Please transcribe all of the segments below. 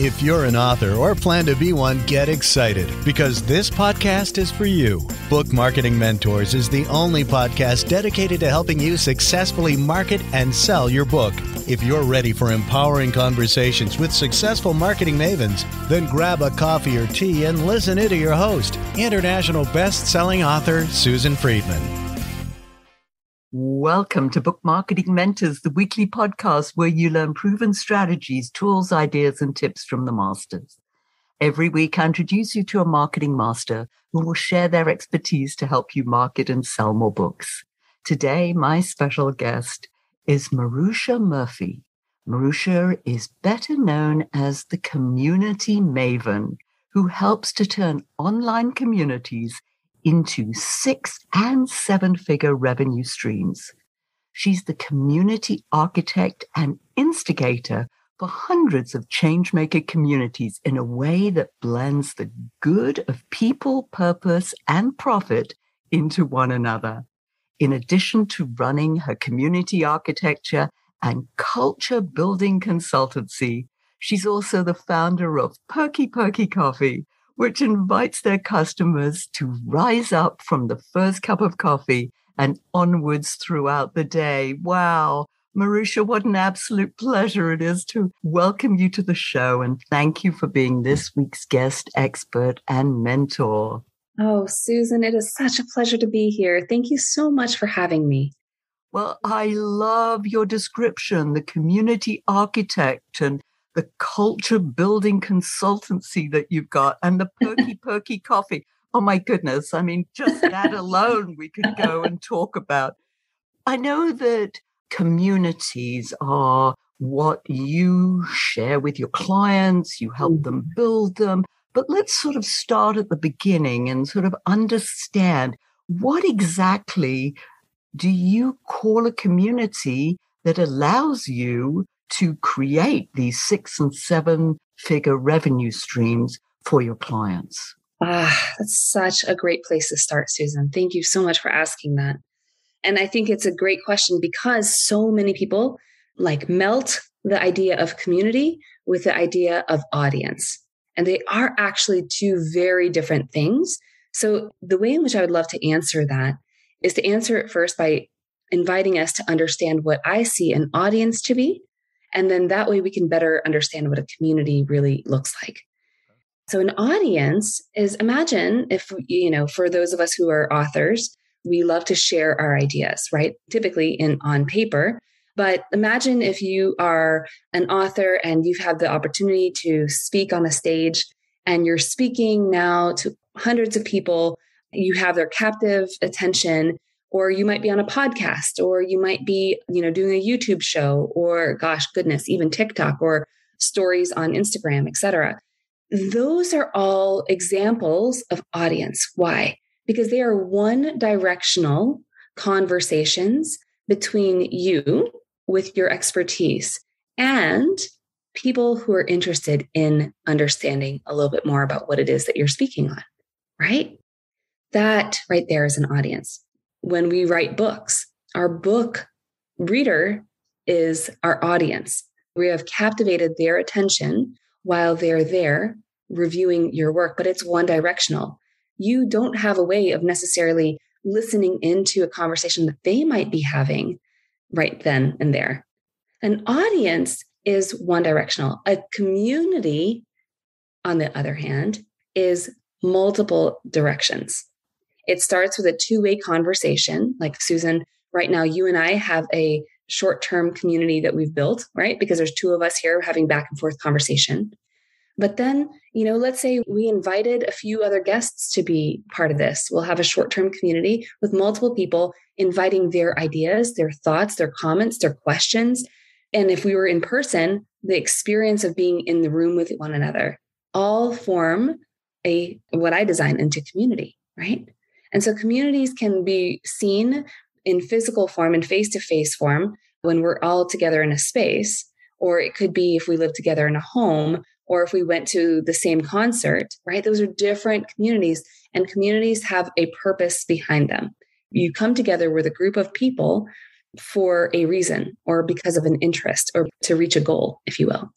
If you're an author or plan to be one, get excited because this podcast is for you. Book Marketing Mentors is the only podcast dedicated to helping you successfully market and sell your book. If you're ready for empowering conversations with successful marketing mavens, then grab a coffee or tea and listen in to your host, international best-selling author Susan Friedmann. Welcome to Book Marketing Mentors, the weekly podcast where you learn proven strategies, tools, ideas, and tips from the masters. Every week, I introduce you to a marketing master who will share their expertise to help you market and sell more books. Today, my special guest is Maruxa Murphy. Maruxa is better known as the community maven who helps to turn online communities into 6- and 7-figure revenue streams. She's the community architect and instigator for hundreds of changemaker communities in a way that blends the good of people, purpose, and profit into one another. In addition to running her community architecture and culture building consultancy, she's also the founder of Perky Coffee, which invites their customers to rise up from the first cup of coffee and onwards throughout the day. Wow. Maruxa, what an absolute pleasure it is to welcome you to the show. And thank you for being this week's guest expert and mentor. Oh, Susan, it is such a pleasure to be here. Thank you so much for having me. Well, I love your description, the community architect and the culture building consultancy that you've got and the Perky Coffee. Oh my goodness. I mean, just that alone we could go and talk about. I know that communities are what you share with your clients, you help them build them, but let's sort of start at the beginning and sort of understand what exactly do you call a community that allows you to create these 6- and 7-figure revenue streams for your clients? That's such a great place to start, Susan. Thank you so much for asking that. And I think it's a great question because so many people melt the idea of community with the idea of audience. And they are actually two very different things. So the way in which I would love to answer that is to answer it first by inviting us to understand what I see an audience to be. And then that way we can better understand what a community really looks like. So an audience is, imagine if, for those of us who are authors, we love to share our ideas, right? Typically on paper. But imagine if you are an author and you've had the opportunity to speak on a stage and you're speaking now to hundreds of people, you have their captive attention, or you might be on a podcast, or you might be, doing a YouTube show, or even TikTok or stories on Instagram, etc. Those are all examples of audience. Why? Because they are one-directional conversations between you with your expertise and people who are interested in understanding a little bit more about what it is that you're speaking on, right? That right there is an audience. When we write books, our book reader is our audience. We have captivated their attention while they're there reviewing your work, but it's one directional. You don't have a way of necessarily listening into a conversation that they might be having right then and there. An audience is one directional. A community, on the other hand, is multiple directions. It starts with a two-way conversation. Like Susan, right now, you and I have a short-term community that we've built, right? Because there's two of us here having back and forth conversation. But then, let's say we invited a few other guests to be part of this. We'll have a short-term community with multiple people inviting their ideas, their thoughts, their comments, their questions. And if we were in person, the experience of being in the room with one another all form what I design into community, right? And so communities can be seen in physical form and face-to-face form when we're all together in a space, or it could be if we live together in a home, or if we went to the same concert, right? Those are different communities, and communities have a purpose behind them. You come together with a group of people for a reason or because of an interest or to reach a goal, if you will.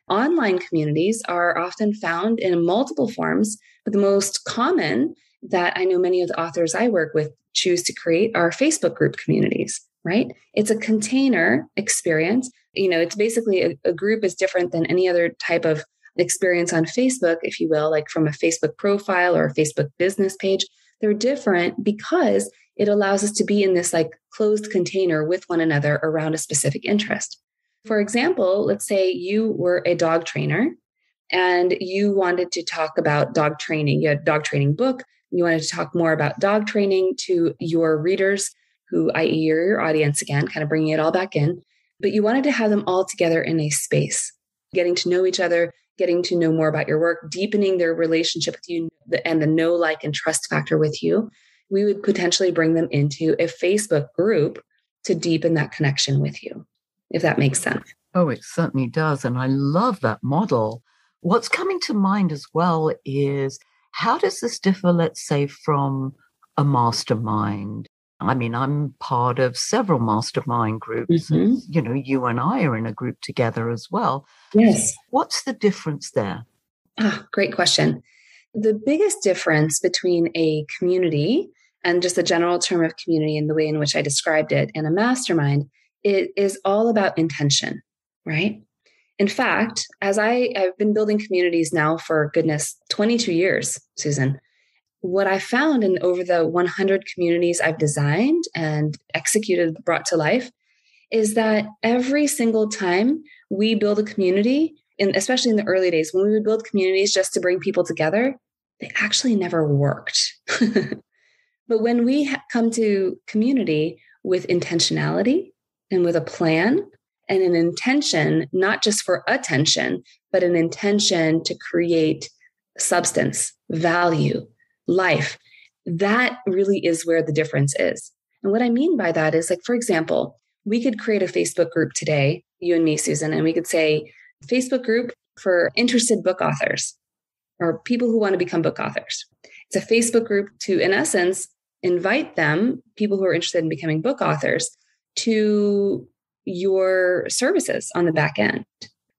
Online communities are often found in multiple forms, but the most common that I know many of the authors I work with choose to create are Facebook group communities, right? It's a container experience. It's basically a group is different than any other type of experience on Facebook, if you will, like from a Facebook profile or a Facebook business page. They're different because it allows us to be in this like closed container with one another around a specific interest. For example, let's say you were a dog trainer and you wanted to talk about dog training. You had a dog training book. You wanted to talk more about dog training to your readers, who, i.e., your audience again, kind of bringing it all back in. But you wanted to have them all together in a space, getting to know each other, getting to know more about your work, deepening their relationship with you and the know, like, and trust factor with you. We would potentially bring them into a Facebook group to deepen that connection with you, if that makes sense. Oh, it certainly does. And I love that model. What's coming to mind as well is, how does this differ, let's say, from a mastermind? I mean, I'm part of several mastermind groups. Mm-hmm. You and I are in a group together as well. Yes. What's the difference there? Great question. The biggest difference between a community and just the general term of community and the way in which I described it and a mastermind, it is all about intention, right? In fact, as I've been building communities now for, goodness, 22 years, Susan, what I found in over the 100 communities I've designed and executed, brought to life, is that every single time we build a community, and especially in the early days, when we would build communities just to bring people together, they actually never worked. But when we come to community with intentionality and with a plan and an intention, not just for attention, but an intention to create substance, value, life, that really is where the difference is. And what I mean by that is, like, for example, we could create a Facebook group today, you and me, Susan, and we could say Facebook group for interested book authors or people who want to become book authors. It's a Facebook group to, in essence, invite them, people who are interested in becoming book authors, to your services on the back end.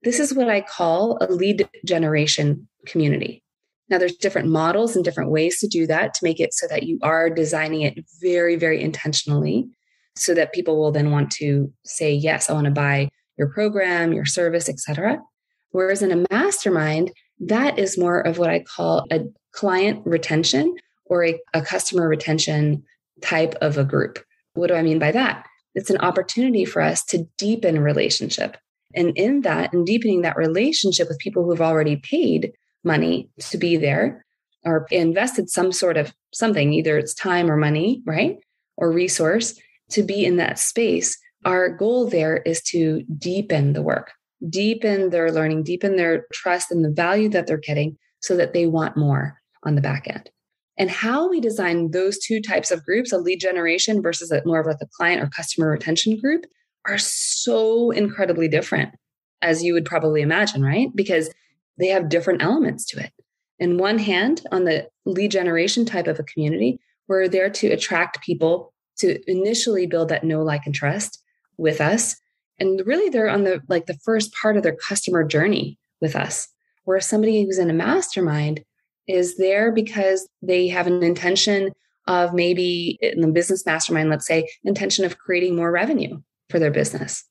This is what I call a lead generation community. Now, there's different models and different ways to do that to make it so that you are designing it very, very intentionally so that people will then want to say, yes, I want to buy your program, your service, etc. Whereas in a mastermind, that is more of what I call a client retention or a customer retention type of a group. What do I mean by that? It's an opportunity for us to deepen relationship. And in that, and deepening that relationship with people who have already paid money to be there or invested some sort of something, either it's time or money, right? Or resource to be in that space. Our goal there is to deepen the work, deepen their learning, deepen their trust and the value that they're getting so that they want more on the back end. And how we design those two types of groups, a lead generation versus more of like a client or customer retention group, are so incredibly different, as you would probably imagine, right? Because they have different elements to it. In one hand, on the lead generation type of a community, we're there to attract people to initially build that know, like, and trust with us. And really they're on the first part of their customer journey with us. Whereas somebody who's in a mastermind is there because they have an intention of, maybe in the business mastermind, let's say, intention of creating more revenue for their business.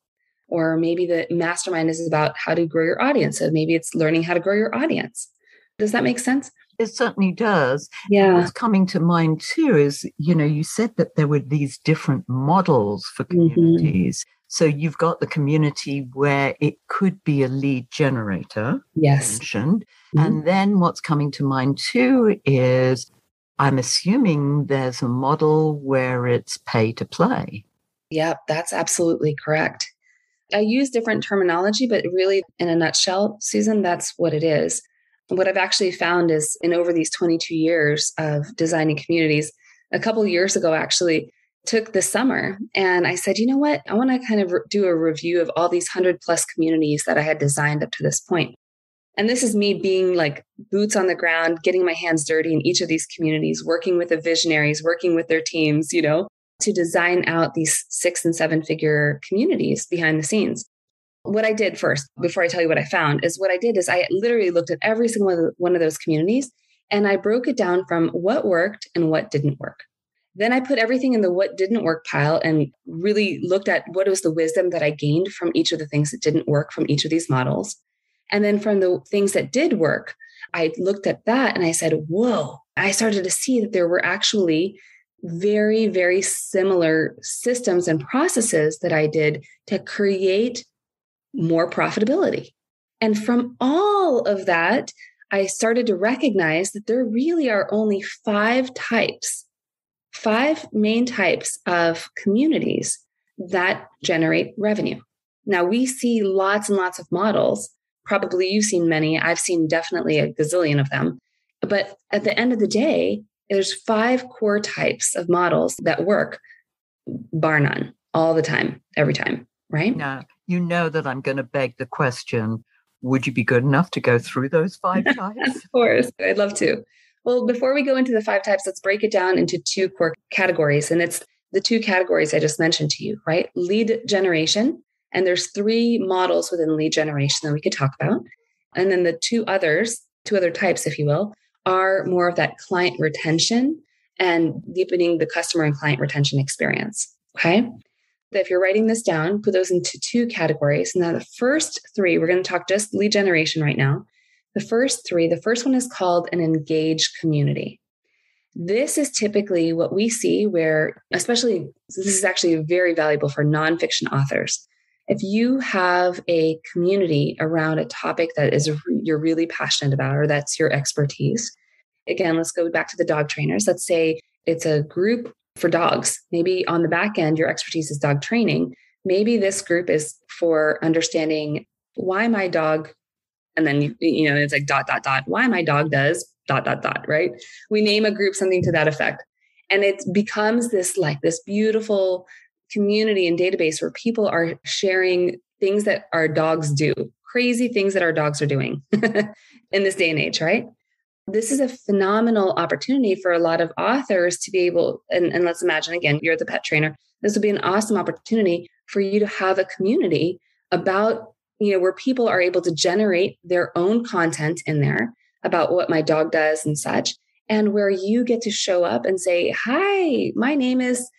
Or maybe the mastermind is about how to grow your audience. So maybe it's learning how to grow your audience. Does that make sense? It certainly does. Yeah. And what's coming to mind too is, you said that there were these different models for communities. Mm-hmm. So you've got the community where it could be a lead generator. Yes. Mentioned. Mm-hmm. And then what's coming to mind too is, I'm assuming there's a model where it's pay to play. Yeah, that's absolutely correct. I use different terminology, but really in a nutshell, Susan, that's what it is. What I've actually found is, in over these 22 years of designing communities, a couple of years ago, actually took the summer and I said, you know what, I want to kind of do a review of all these 100 plus communities that I had designed up to this point. And this is me being like boots on the ground, getting my hands dirty in each of these communities, working with the visionaries, working with their teams, to design out these 6 and 7 figure communities behind the scenes. What I did first, before I tell you what I found, is I literally looked at every single one of those communities and I broke it down from what worked and what didn't work. Then I put everything in the what didn't work pile and really looked at what was the wisdom that I gained from each of the things that didn't work from each of these models. And then from the things that did work, I looked at that and I said, whoa, I started to see that there were actually very, very similar systems and processes that I did to create more profitability. And from all of that, I started to recognize that there really are only five main types of communities that generate revenue. Now, we see lots and lots of models. Probably you've seen many. I've seen definitely a gazillion of them. But at the end of the day, there's 5 core types of models that work, bar none, all the time, every time, right? Now, you know that I'm going to beg the question, would you be good enough to go through those 5 types? Of course, I'd love to. Well, before we go into the 5 types, let's break it down into 2 core categories. And it's the 2 categories I just mentioned to you, right? Lead generation. And there's 3 models within lead generation that we could talk about. And then the 2 other types, if you will, are more of that client retention and deepening the customer and client retention experience. Okay. If you're writing this down, put those into 2 categories. Now, the first 3, we're going to talk just lead generation right now. The first 3, the first one is called an engaged community. This is typically what we see where, especially, this is actually very valuable for nonfiction authors. If you have a community around a topic that you're really passionate about, or that's your expertise, again, let's go back to the dog trainers. Let's say it's a group for dogs. Maybe on the back end, your expertise is dog training. Maybe this group is for understanding why my dog, and then, it's like ... why my dog does ... right? We name a group something to that effect. And it becomes this beautiful community and database where people are sharing things that our dogs do, crazy things that our dogs are doing in this day and age, right? This is a phenomenal opportunity for a lot of authors to be able, and let's imagine, again, you're the pet trainer. This would be an awesome opportunity for you to have a community about, where people are able to generate their own content in there about what my dog does and such, and where you get to show up and say, hi, my name is,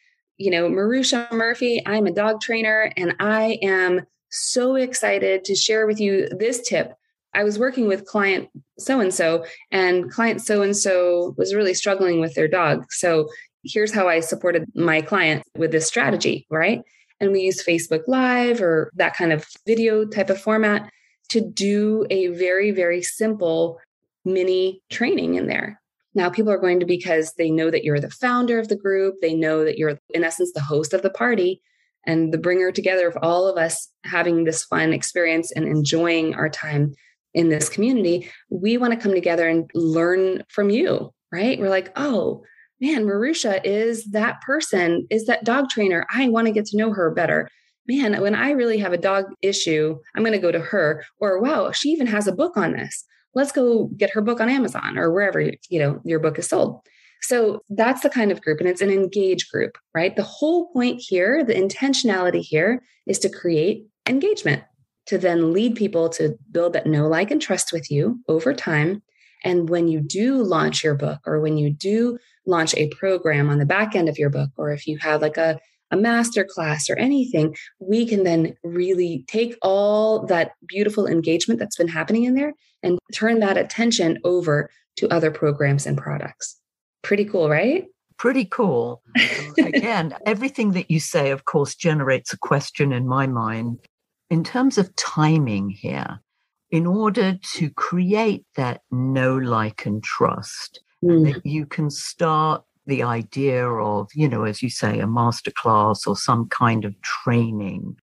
Maruxa Murphy. I'm a dog trainer, and I am so excited to share with you this tip. I was working with client so-and-so, and client so-and-so was really struggling with their dog. So here's how I supported my client with this strategy, right? And we use Facebook Live or that kind of video type of format to do a very, very simple mini training in there. Now, people are going to, because they know that you're the founder of the group, they know that you're, in essence, the host of the party and the bringer together of all of us having this fun experience and enjoying our time in this community. We want to come together and learn from you, right? We're like, oh man, Maruxa is that person, is that dog trainer. I want to get to know her better. Man, when I really have a dog issue, I'm going to go to her. Or wow, she even has a book on this. Let's go get her book on Amazon or wherever, your book is sold. So that's the kind of group, and it's an engaged group, right? The whole point here, the intentionality here is to create engagement, to then lead people to build that know, like, and trust with you over time. And when you do launch your book, or when you do launch a program on the back end of your book, or if you have like a master class or anything, we can then really take all that beautiful engagement that's been happening in there and turn that attention over to other programs and products. Pretty cool, right? Pretty cool. Again, everything that you say, of course, generates a question in my mind. In terms of timing here, in order to create that know, like, and trust, that you can start the idea of, as you say, a masterclass or some kind of training,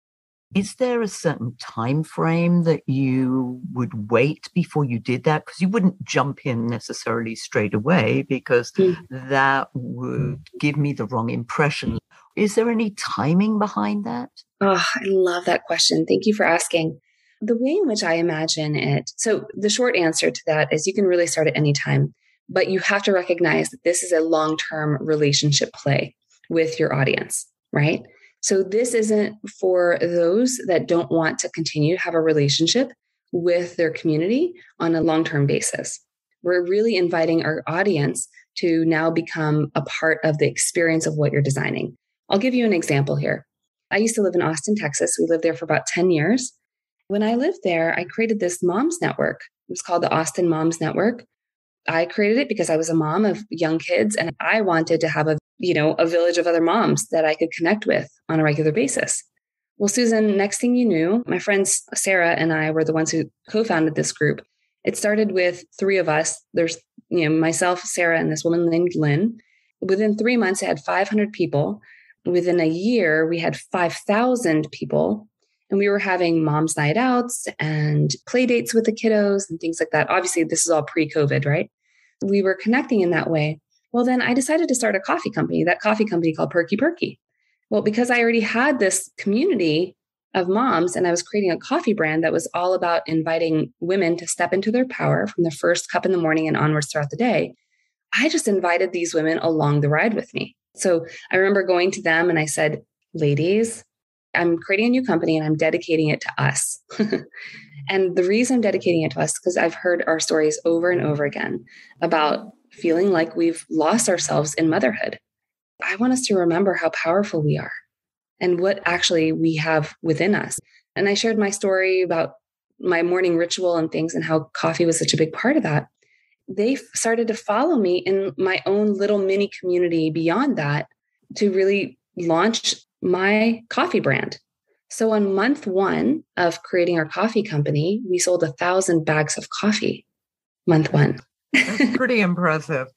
is there a certain time frame that you would wait before you did that? Because you wouldn't jump in necessarily straight away, because that would give me the wrong impression. Is there any timing behind that? Oh, I love that question. Thank you for asking. The way in which I imagine it, so the short answer to that is you can really start at any time, but you have to recognize that this is a long-term relationship play with your audience, right? So this isn't for those that don't want to continue to have a relationship with their community on a long-term basis. We're really inviting our audience to now become a part of the experience of what you're designing. I'll give you an example here. I used to live in Austin, Texas. We lived there for about 10 years. When I lived there, I created this moms network. It was called the Austin Moms Network. I created it because I was a mom of young kids and I wanted to have a village of other moms that I could connect with on a regular basis. Well, Susan, next thing you knew, my friends Sarah and I were the ones who co-founded this group. It started with 3 of us. There's, myself, Sarah, and this woman named Lynn. Within 3 months, it had 500 people. Within a year, we had 5,000 people. And we were having moms' night outs and play dates with the kiddos and things like that. Obviously, this is all pre-COVID, right? We were connecting in that way. Well, then I decided to start a coffee company, that coffee company called Perky Perky. Well, because I already had this community of moms and I was creating a coffee brand that was all about inviting women to step into their power from the first cup in the morning and onwards throughout the day, I just invited these women along the ride with me. So I remember going to them and I said, ladies, I'm creating a new company and I'm dedicating it to us. And the reason I'm dedicating it to us is because I've heard our stories over and over again about feeling like we've lost ourselves in motherhood. I want us to remember how powerful we are and what actually we have within us. And I shared my story about my morning ritual and things and how coffee was such a big part of that. They started to follow me in my own little mini community beyond that to really launch my coffee brand. So on month 1 of creating our coffee company, we sold 1,000 bags of coffee. Month 1. That's pretty impressive.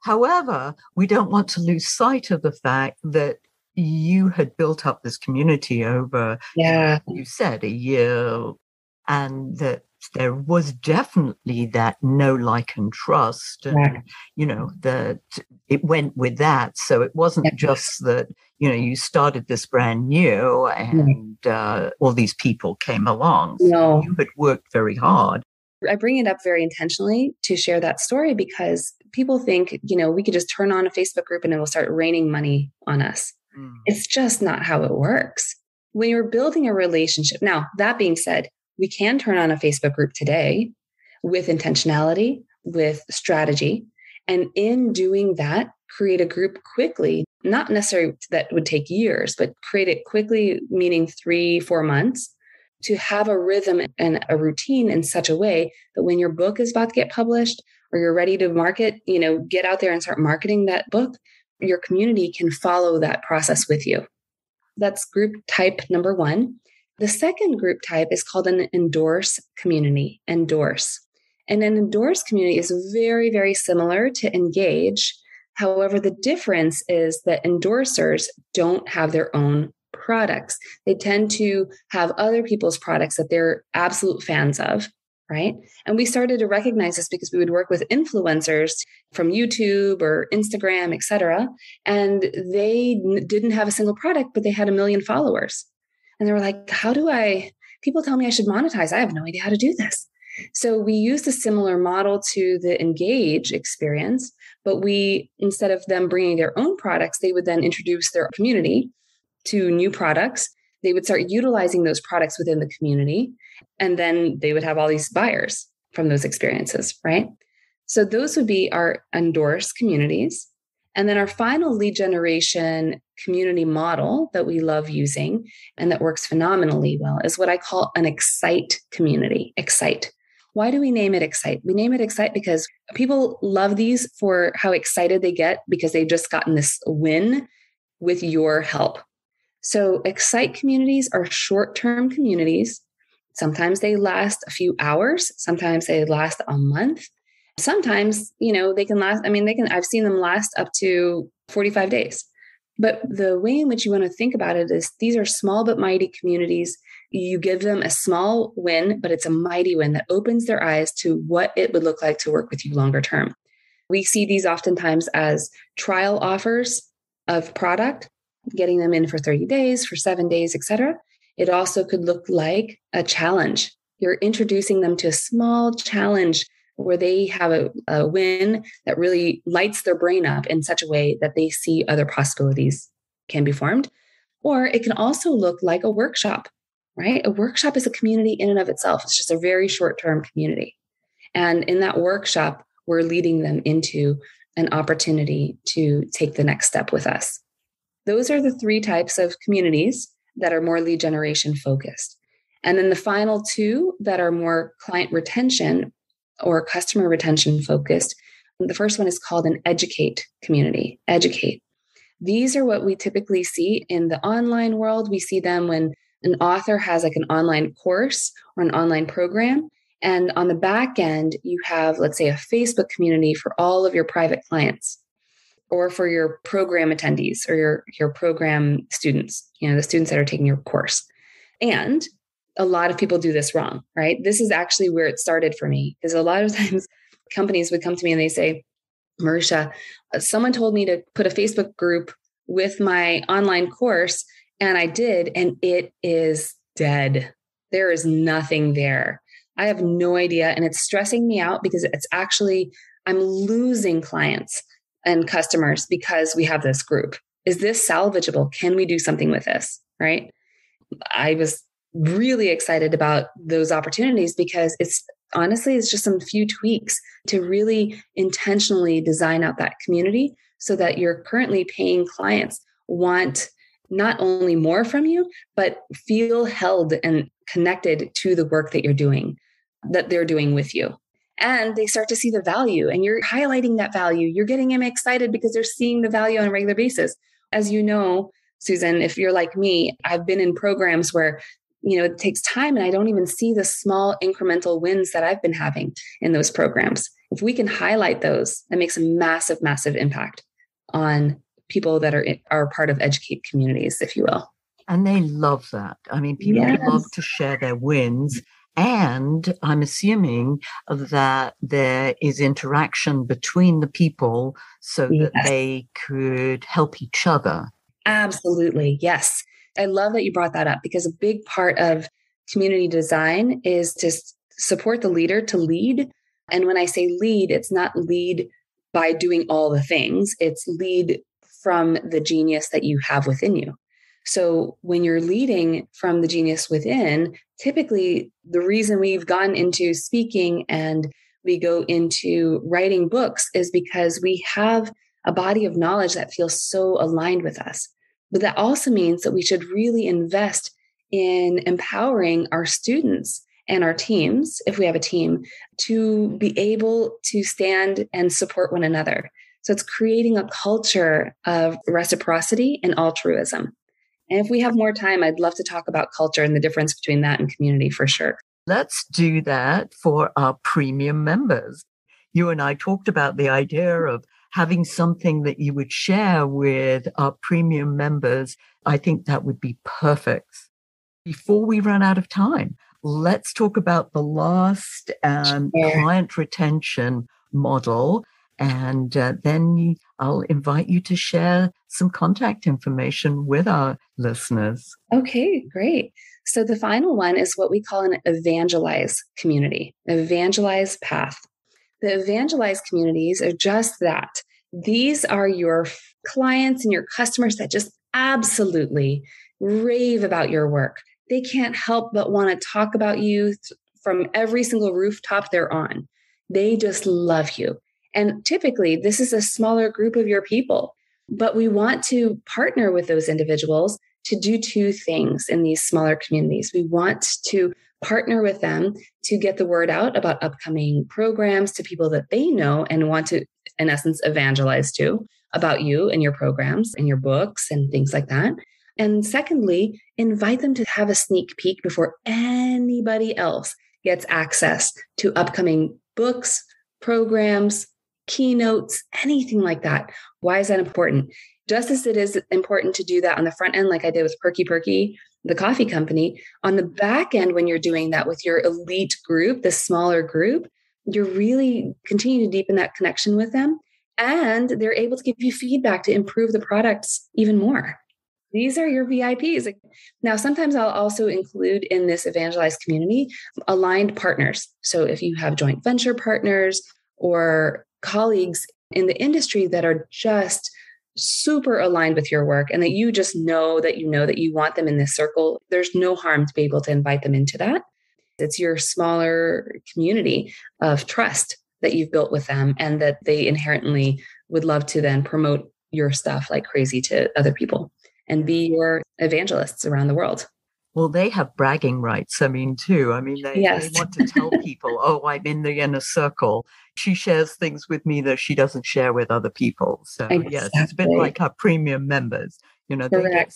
However, we don't want to lose sight of the fact that you had built up this community over, you said, a year, and that there was definitely that know, like, and trust. And, that it went with that. So it wasn't just that, you started this brand new and all these people came along. So you had worked very hard. I bring it up very intentionally to share that story because people think, we could just turn on a Facebook group and it will start raining money on us. It's just not how it works. When you're building a relationship. Now, that being said, we can turn on a Facebook group today with intentionality, with strategy. And in doing that, create a group quickly, not necessarily that would take years, but create it quickly, meaning 3-4 months, to have a rhythm and a routine in such a way that when your book is about to get published or you're ready to market, get out there and start marketing that book, your community can follow that process with you. That's group type number 1. The second group type is called an endorse community, endorse. And an endorse community is very, very similar to engage. However, the difference is that endorsers don't have their own products. They tend to have other people's products that they're absolute fans of, right? And we started to recognize this because we would work with influencers from YouTube or Instagram, et cetera, and they didn't have a single product, but they had 1 million followers. And they were like, people tell me I should monetize. I have no idea how to do this. So we used a similar model to the engage experience, but instead of them bringing their own products, they would then introduce their community to new products. They would start utilizing those products within the community. And then they would have all these buyers from those experiences, right? So those would be our endorse communities. And then our final lead generation community model that we love using and that works phenomenally well is what I call an excite community. Excite. Why do we name it Excite? We name it Excite because people love these for how excited they get because they've just gotten this win with your help. So Excite communities are short-term communities. Sometimes they last a few hours. Sometimes they last a month. Sometimes, they can last, I've seen them last up to 45 days. But the way in which you want to think about it is these are small but mighty communities. You give them a small win, but it's a mighty win that opens their eyes to what it would look like to work with you longer term. We see these oftentimes as trial offers of product, getting them in for 30 days, for 7 days, et cetera. It also could look like a challenge. You're introducing them to a small challenge where they have a win that really lights their brain up in such a way that they see other possibilities can be formed. Or it can also look like a workshop, right? A workshop is a community in and of itself. It's just a very short-term community. And in that workshop, we're leading them into an opportunity to take the next step with us. Those are the 3 types of communities that are more lead generation focused. And then the final 2 that are more client retention or customer retention focused. The first one is called an educate community. Educate. These are what we typically see in the online world. We see them when an author has like an online course or an online program. And on the back end, you have, let's say, a Facebook community for all of your private clients or for your program attendees or your program students, the students that are taking your course. And a lot of people do this wrong, right? This is actually where it started for me, because a lot of times companies would come to me and they say, Maruxa, someone told me to put a Facebook group with my online course, and I did, and it is dead. There is nothing there. I have no idea. And it's stressing me out because it's actually, I'm losing clients and customers because we have this group. Is this salvageable? Can we do something with this? Right? I was really excited about those opportunities because it's just some few tweaks to really intentionally design out that community so that your currently paying clients want not only more from you, but feel held and connected to the work that they're doing with you. And they start to see the value, and you're highlighting that value. You're getting them excited because they're seeing the value on a regular basis. As you know, Susan, if you're like me, I've been in programs where it takes time and I don't even see the small incremental wins that I've been having in those programs. If we can highlight those, that makes a massive, massive impact on people that are part of educate communities, if you will. And they love that. I mean, people love to share their wins. And I'm assuming that there is interaction between the people so that they could help each other. Absolutely. Yes. I love that you brought that up because a big part of community design is to support the leader to lead. And when I say lead, it's not lead by doing all the things. It's lead from the genius that you have within you. So when you're leading from the genius within, typically the reason we've gone into speaking and we go into writing books is because we have a body of knowledge that feels so aligned with us. But that also means that we should really invest in empowering our students and our teams, if we have a team, to be able to stand and support one another. So it's creating a culture of reciprocity and altruism. And if we have more time, I'd love to talk about culture and the difference between that and community for sure. Let's do that for our premium members. You and I talked about the idea of having something that you would share with our premium members. I think that would be perfect. Before we run out of time, let's talk about the last client retention model. And then I'll invite you to share some contact information with our listeners. Okay, great. So the final one is what we call an evangelize community, evangelize path. The evangelize communities are just that. These are your clients and your customers that just absolutely rave about your work. They can't help but want to talk about you from every single rooftop they're on. They just love you. And typically, this is a smaller group of your people, but we want to partner with those individuals to do 2 things in these smaller communities. We want to partner with them to get the word out about upcoming programs to people that they know and want to, in essence, evangelize to about you and your programs and your books and things like that. And secondly, invite them to have a sneak peek before anybody else gets access to upcoming books, programs, keynotes, anything like that. Why is that important? Just as it is important to do that on the front end, like I did with Perky, the coffee company, on the back end, when you're doing that with your elite group, the smaller group, you're really continue to deepen that connection with them. And they're able to give you feedback to improve the products even more. These are your VIPs. Now, sometimes I'll also include in this evangelized community aligned partners. So if you have joint venture partners or colleagues in the industry that are just super aligned with your work and that you just know that you want them in this circle, there's no harm to be able to invite them into that. It's your smaller community of trust that you've built with them and that they inherently would love to then promote your stuff like crazy to other people and be your evangelists around the world. Well, they have bragging rights. Too. They want to tell people, oh, I'm in the inner circle. She shares things with me that she doesn't share with other people. So yes, it's a bit like our premium members. They get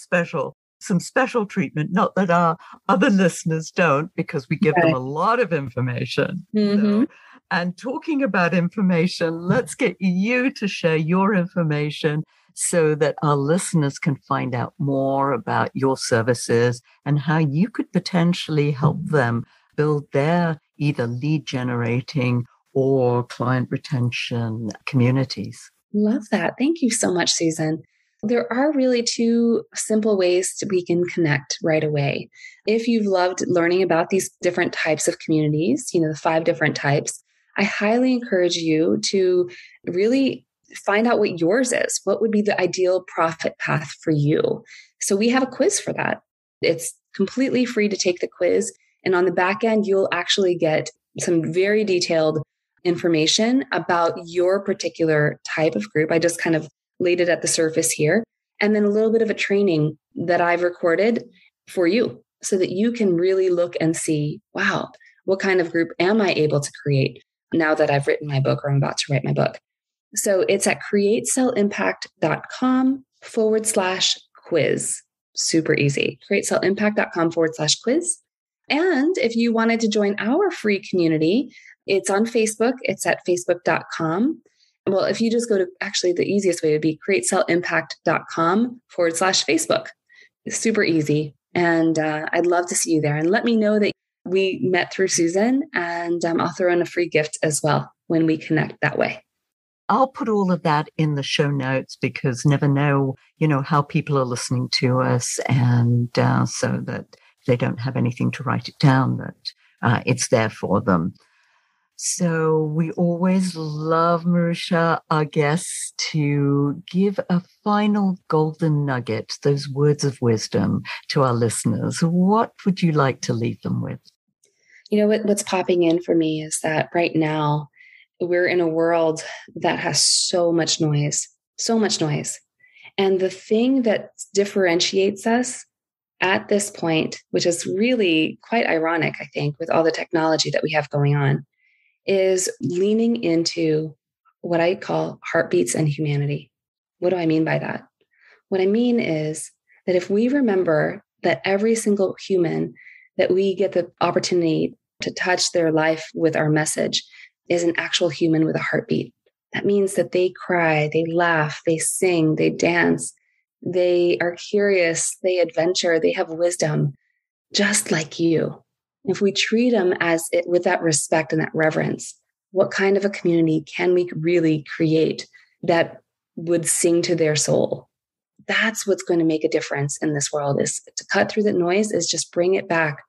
some special treatment. Not that our other listeners don't, because we give them a lot of information. Mm-hmm. And talking about information, let's get you to share your information so that our listeners can find out more about your services and how you could potentially help them build their either lead generating or client retention communities. Love that. Thank you so much, Susan. There are really two simple ways we can connect right away. If you've loved learning about these different types of communities, the 5 different types, I highly encourage you to really find out what yours is. What would be the ideal profit path for you? So we have a quiz for that. It's completely free to take the quiz. And on the back end, you'll actually get some very detailed information about your particular type of group. I just kind of laid it at the surface here. And then a little bit of a training that I've recorded for you so that you can really look and see, wow, what kind of group am I able to create now that I've written my book or I'm about to write my book? So it's at createsellimpact.com/quiz. Super easy. createsellimpact.com/quiz. And if you wanted to join our free community, it's on Facebook. It's at facebook.com. Well, if you just go to, actually the easiest way would be createsellimpact.com/Facebook. It's super easy. And I'd love to see you there. And let me know that we met through Susan, and I'll throw in a free gift as well when we connect that way. I'll put all of that in the show notes because never know, how people are listening to us. And so that they don't have anything to write it down, that it's there for them. So we always love, Maruxa, our guests, to give a final golden nugget, those words of wisdom to our listeners. What would you like to leave them with? What's popping in for me is that right now we're in a world that has so much noise. And the thing that differentiates us at this point, which is really quite ironic, I think, with all the technology that we have going on, is leaning into what I call heartbeats and humanity. What do I mean by that? What I mean is that if we remember that every single human that we get the opportunity to touch their life with our message is an actual human with a heartbeat. That means that they cry, they laugh, they sing, they dance, they are curious, they adventure, they have wisdom, just like you. If we treat them with that respect and that reverence, what kind of a community can we really create that would sing to their soul? That's what's going to make a difference in this world, is to cut through the noise, is just bring it back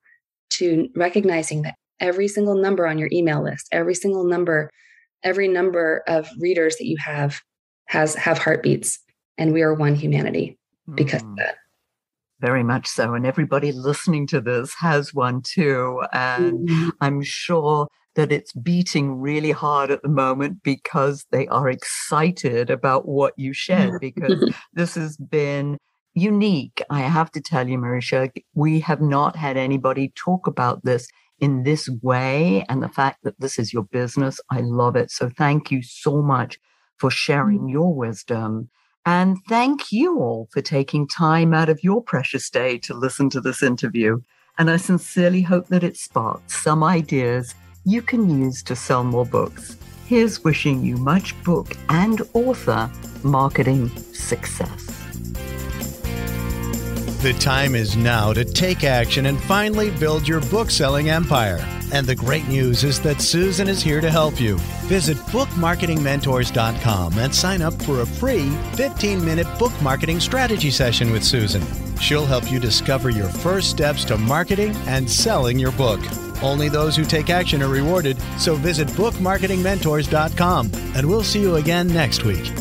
to recognizing that every single number on your email list, every number of readers that you have heartbeats, and we are one humanity because of that. Very much so. And everybody listening to this has one too. And I'm sure that it's beating really hard at the moment because they are excited about what you shared, because this has been unique. I have to tell you, Maruxa, we have not had anybody talk about this in this way. And the fact that this is your business, I love it. So thank you so much for sharing your wisdom. And thank you all for taking time out of your precious day to listen to this interview. And I sincerely hope that it sparked some ideas you can use to sell more books. Here's wishing you much book and author marketing success. The time is now to take action and finally build your book-selling empire. And the great news is that Susan is here to help you. Visit bookmarketingmentors.com and sign up for a free 15-minute book marketing strategy session with Susan. She'll help you discover your first steps to marketing and selling your book. Only those who take action are rewarded, so visit bookmarketingmentors.com, and we'll see you again next week.